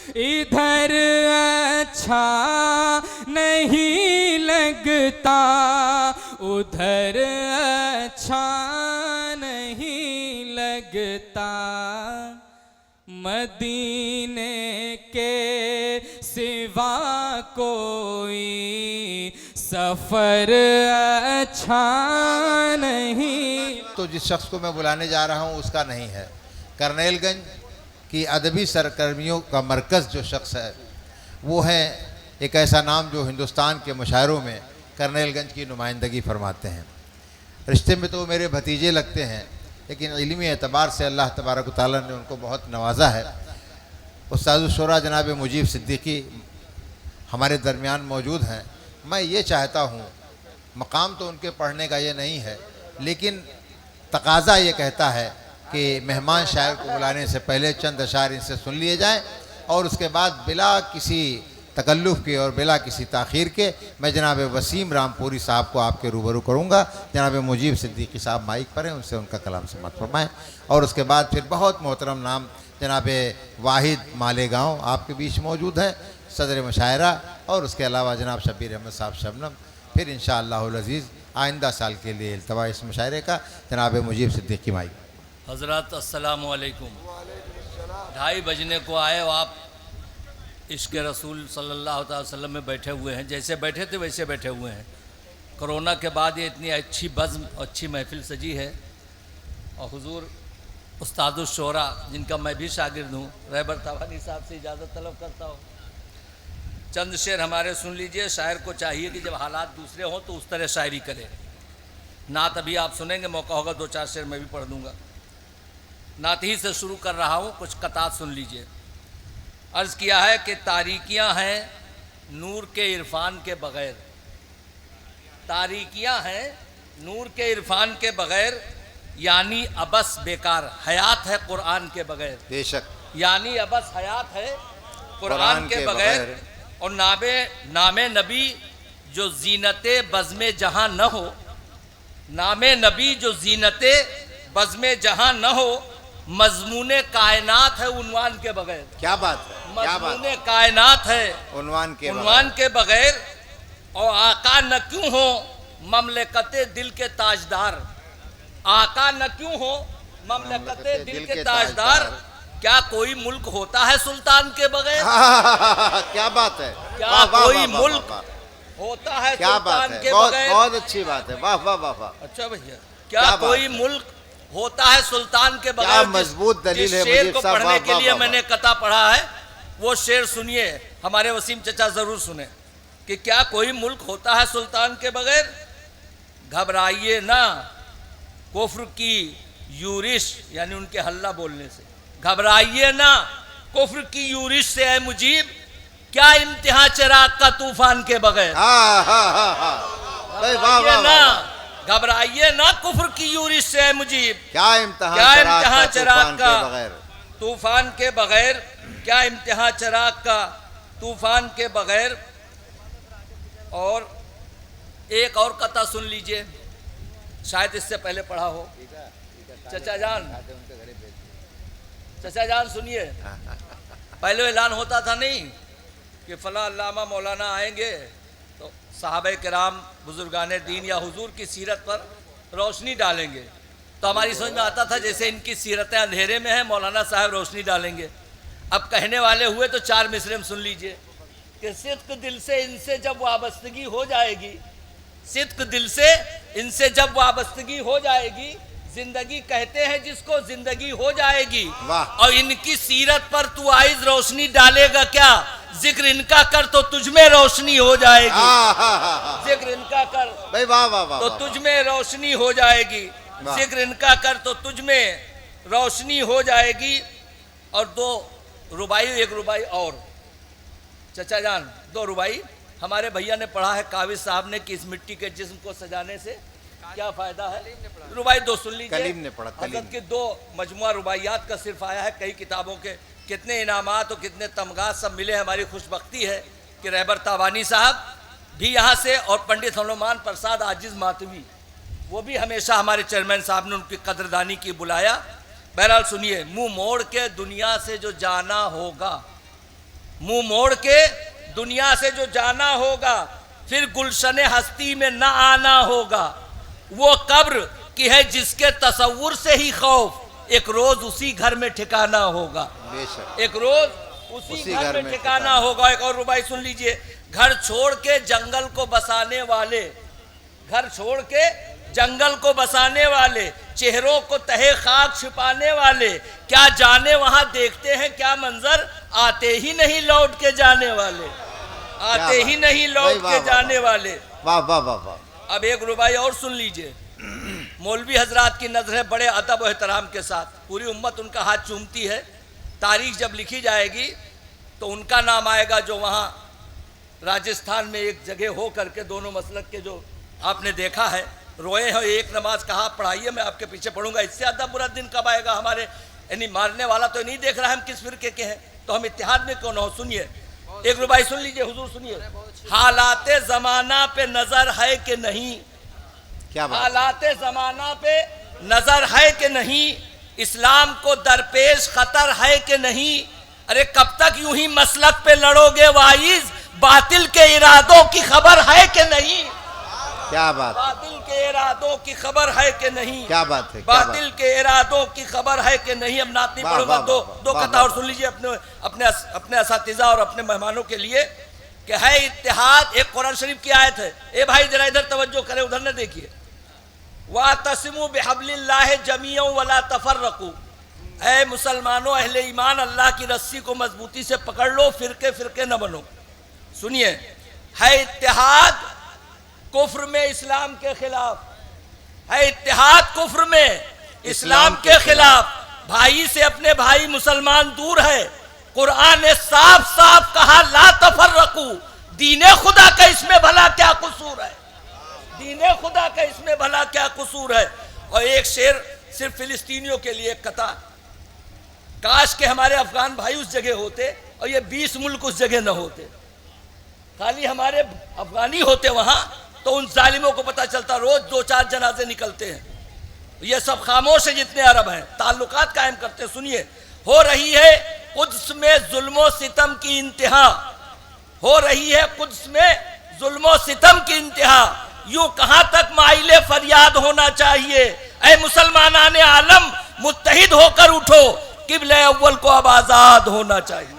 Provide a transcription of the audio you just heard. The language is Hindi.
इधर अच्छा नहीं लगता, उधर अच्छा नहीं लगता, मदीने के सिवा कोई सफ़र अच्छा नहीं। तो जिस शख्स को मैं बुलाने जा रहा हूँ उसका नहीं है। करनेलगंज की अदबी सरगर्मियों का मरकज़ जो शख्स है वो है एक ऐसा नाम जो हिंदुस्तान के मुशायरों में करनेलगंज की नुमाइंदगी फरमाते हैं। रिश्ते में तो मेरे भतीजे लगते हैं, लेकिन इल्मी एतबार से अल्लाह तबारक व तआला ने उनको बहुत नवाजा है। उस्तादुश शोरा जनाब मुजीब सिद्दीकी हमारे दरमियान मौजूद हैं। मैं ये चाहता हूँ, मकाम तो उनके पढ़ने का ये नहीं है, लेकिन तकाज़ा ये कहता है कि मेहमान शायर को बुलाने से पहले चंद अशार इनसे सुन लिए जाएँ और उसके बाद बिला किसी तकल्लुफ़ के और बिला किसी ताख़ीर के मैं जनाब वसीम रामपुरी साहब को आपके रूबरू करूँगा। जनाब मुजीब सिद्दीकी साहब माइक पर हैं, उनसे उनका कलाम समाअत फरमाएँ और उसके बाद फिर बहुत मोहतरम नाम जनाब वाहिद मालेगांव आपके बीच मौजूद हैं, सदर मुशायरा, और उसके अलावा जनाब शब्बीर अहमद साहब शबनम। फिर इंशाअल्लाहुल अज़ीज़ आइंदा साल के लिए इल्तवा इस मुशायरे का जनाब मुजीब सिद्दीकी माइक। हज़रत अस्सलामु अलैकुम। 2:30 बजने को आए और आप इश्क़ रसूल सल्लल्लाहु अलैहि वसल्लम में बैठे हुए हैं। जैसे बैठे थे वैसे बैठे हुए हैं। कोरोना के बाद ये इतनी अच्छी बज़्म, अच्छी महफ़िल सजी है और हुज़ूर उस्तादुश शोरा जिनका मैं भी शागिर्द हूँ, रहबर तवानी साहब से इजाज़त तलब करता हूँ। चंद शेर हमारे सुन लीजिए। शायर को चाहिए कि जब हालात दूसरे हों तो उस तरह शायरी करे। नात अभी आप सुनेंगे, मौका होगा 2-4 शेर मैं भी पढ़ दूँगा। नात ही से शुरू कर रहा हूँ, कुछ कतात सुन लीजिए। अर्ज़ किया है कि तारीकियाँ हैं नूर के इरफान के बग़ैर, तारीकियाँ हैं नूर के इरफान के बग़ैर, यानी अबस बेकार हयात है कुरान के बग़ैर। बेशक, यानी अबस हयात है कुरान के बग़ैर। और नामे नबी जो ज़ीनते बज़्मे जहाँ न हो, नामे नबी जो ज़ीनते बज़्मे जहाँ न हो, मज़मूने कायनात है उन्वान के बग़ैर। क्या बात है, क्या बात, मज़मूने कायनात है उन्वान के बग़ैर। और आका न क्यों हो ममलकते दिल के ताजदार, आका न क्यों हो ममलकते दिल के ताजदार, क्या कोई मुल्क होता है सुल्तान के बगैर? क्या बात है, क्या कोई मुल्क होता है सुल्तान के बगैर? बहुत अच्छी बात है, वाह वाह वाह वाह। अच्छा भैया, क्या कोई मुल्क होता है सुल्तान के बगैर? क्या मजबूत दलील है। शेर को पढ़ने के लिए मैंने कता पढ़ा है, वो शेर सुनिए, हमारे वसीम चचा जरूर सुने कि क्या कोई मुल्क होता है सुल्तान के बगैर? घबराइए ना कुफ्र की यूरिश, यानी उनके हल्ला बोलने से, घबराइए ना कुफ्र की यूरिश से ऐ मुजीब, क्या इम्तिहान चिराग का तूफान के बगैर? घबराइए ना, घबराइए ना कुफ्र की यूरिश से ऐ मुजीब, क्या इम्तिहान चिराग का तूफान के बगैर, क्या इम्तिहान चिराग का तूफान के बगैर। और एक और कथा सुन लीजिए, शायद इससे पहले पढ़ा हो। चचा जान सुनिए, पहले ऐलान होता था नहीं कि फला अल्लामा मौलाना आएंगे तो साहबे किराम बुजुर्गान दीन या हुजूर की सीरत पर रोशनी डालेंगे, तो हमारी समझ में आता था जैसे इनकी सीरतें अंधेरे में हैं, मौलाना साहब रोशनी डालेंगे। अब कहने वाले हुए तो 4 मिसरे सुन लीजिए कि सिद्क दिल से इनसे जब वाबस्तगी हो जाएगी, सिद्क दिल से इनसे जब वाबस्तगी हो जाएगी, जिंदगी कहते हैं जिसको जिंदगी हो जाएगी। और इनकी सीरत पर तू आइज रोशनी डालेगा क्या? जिक्र इनका कर तो तुझमें रोशनी हो जाएगी। जिक्र इनका कर भाई, वाह वाह वाह, तो तुझमें रोशनी हो जाएगी। जिक्र इनका कर तो तुझमें रोशनी हो जाएगी। और 2 रुबाई, 1 रुबाई और चचा जान, 2 रुबाई हमारे भैया ने पढ़ा है काविज साहब ने कि इस मिट्टी के जिस्म को सजाने से क्या फायदा है। रुबाई 2 सुन लीजिए। कलीम ने पढ़ा, हज़रत के 2 मजमुआ रुबाइयात का सिर्फ आया है, कई किताबों के कितने इनामात और कितने तमगात सब मिले। हमारी खुशबख्ती है कि रहबर तावानी साहब भी यहाँ से और पंडित हनुमान प्रसाद आजिज मातवी, वो भी हमेशा हमारे चेयरमैन साहब ने उनकी कदरदानी की बुलाया। बहरहाल सुनिए, मुंह मोड़ के दुनिया से जो जाना होगा, मुंह मोड़ के दुनिया से जो जाना होगा, फिर गुलशन हस्ती में न आना होगा। वो कब्र की है जिसके तसव्वुर से ही खौफ, एक रोज उसी घर में ठिकाना होगा। एक रोज उसी घर में ठिकाना होगा। एक और रुबाई सुन लीजिए। घर छोड़ के जंगल को बसाने वाले, घर छोड़ के जंगल को बसाने वाले, चेहरों को तहे खाक छिपाने वाले, क्या जाने वहां देखते हैं क्या मंजर, आते ही नहीं लौट के जाने वाले, आते ही नहीं लौट के जाने वाले। वाह वाह वाह वाह। अब एक रुबाई और सुन लीजिए। मौलवी हजरात की नजरें बड़े अदब और एहतराम के साथ, पूरी उम्मत उनका हाथ चूमती है। तारीख जब लिखी जाएगी तो उनका नाम आएगा जो वहाँ राजस्थान में एक जगह हो करके दोनों मसलक के जो आपने देखा है, रोए हो एक नमाज कहा पढ़ाइए, मैं आपके पीछे पढ़ूंगा। इससे ज़्यादा बुरा दिन कब आएगा हमारे, यानी मारने वाला तो नहीं देख रहा है हम किस फिरके के हैं, तो हम इत्तेहाद में क्यों ना हो। सुनिए एक रुबाई सुन लीजिए, हुजूर सुनिए। हालाते ज़माना पे नजर है कि नहीं, क्या बात? हालाते ज़माना पे नजर है कि नहीं, इस्लाम को दरपेश खतर है कि नहीं। अरे कब तक यूं ही मसलक पे लड़ोगे वाइज, बातिल के इरादों की खबर है कि नहीं। क्या बात? बातिल के इरादों की खबर है कि नहीं। क्या बात है? बातिल के इरादों की खबर है कि नहीं। अब नात नहीं पढ़ूंगा, दो कथा और सुन लीजिए अपने असातिज़ा और अपने मेहमानों के लिए कि है इत्तेहाद। एक कुरान शरीफ की आयत है, ए भाई जरा इधर तवज्जो करें, उधर न देखिए। वातसिमू बिहब्लिल्लाहि जमीअन वला तफर्रकू, ऐ मुसलमानों अहले ईमान अल्लाह की रस्सी को मजबूती से पकड़ लो, फिरके फिरके न बनो। सुनिए, है इत्तेहाद कुफ्र में इस्लाम के खिलाफ, है इत्तेहाद कुफ्र में इस्लाम के खिलाफ। भाई से अपने भाई मुसलमान दूर है। कुरान ने साफ साफ कहा ला तफर्रकू, दीने खुदा का इसमें भला क्या कसूर है, दीने खुदा का इसमें भला क्या कसूर है। और एक शेर सिर्फ फिलिस्तीनियों के लिए कथा, काश के हमारे अफगान भाई उस जगह होते और ये 20 मुल्क उस जगह न होते, खाली हमारे अफगानी होते वहां, तो उन जालिमों को पता चलता रोज 2-4 जनाजे निकलते हैं। ये सब खामोश है जितने अरब हैं, ताल्लुकात कायम करते हैं। सुनिए, हो रही है कुद्स में जुल्मो सितम की इंतहा, हो रही है कुद्स में जुल्मो सितम की इंतहा। यूं कहां तक माइले फरियाद होना चाहिए, ऐ मुसलमानाने आलम मुत्तहिद होकर उठो, किबले अव्वल को अब आजाद होना चाहिए।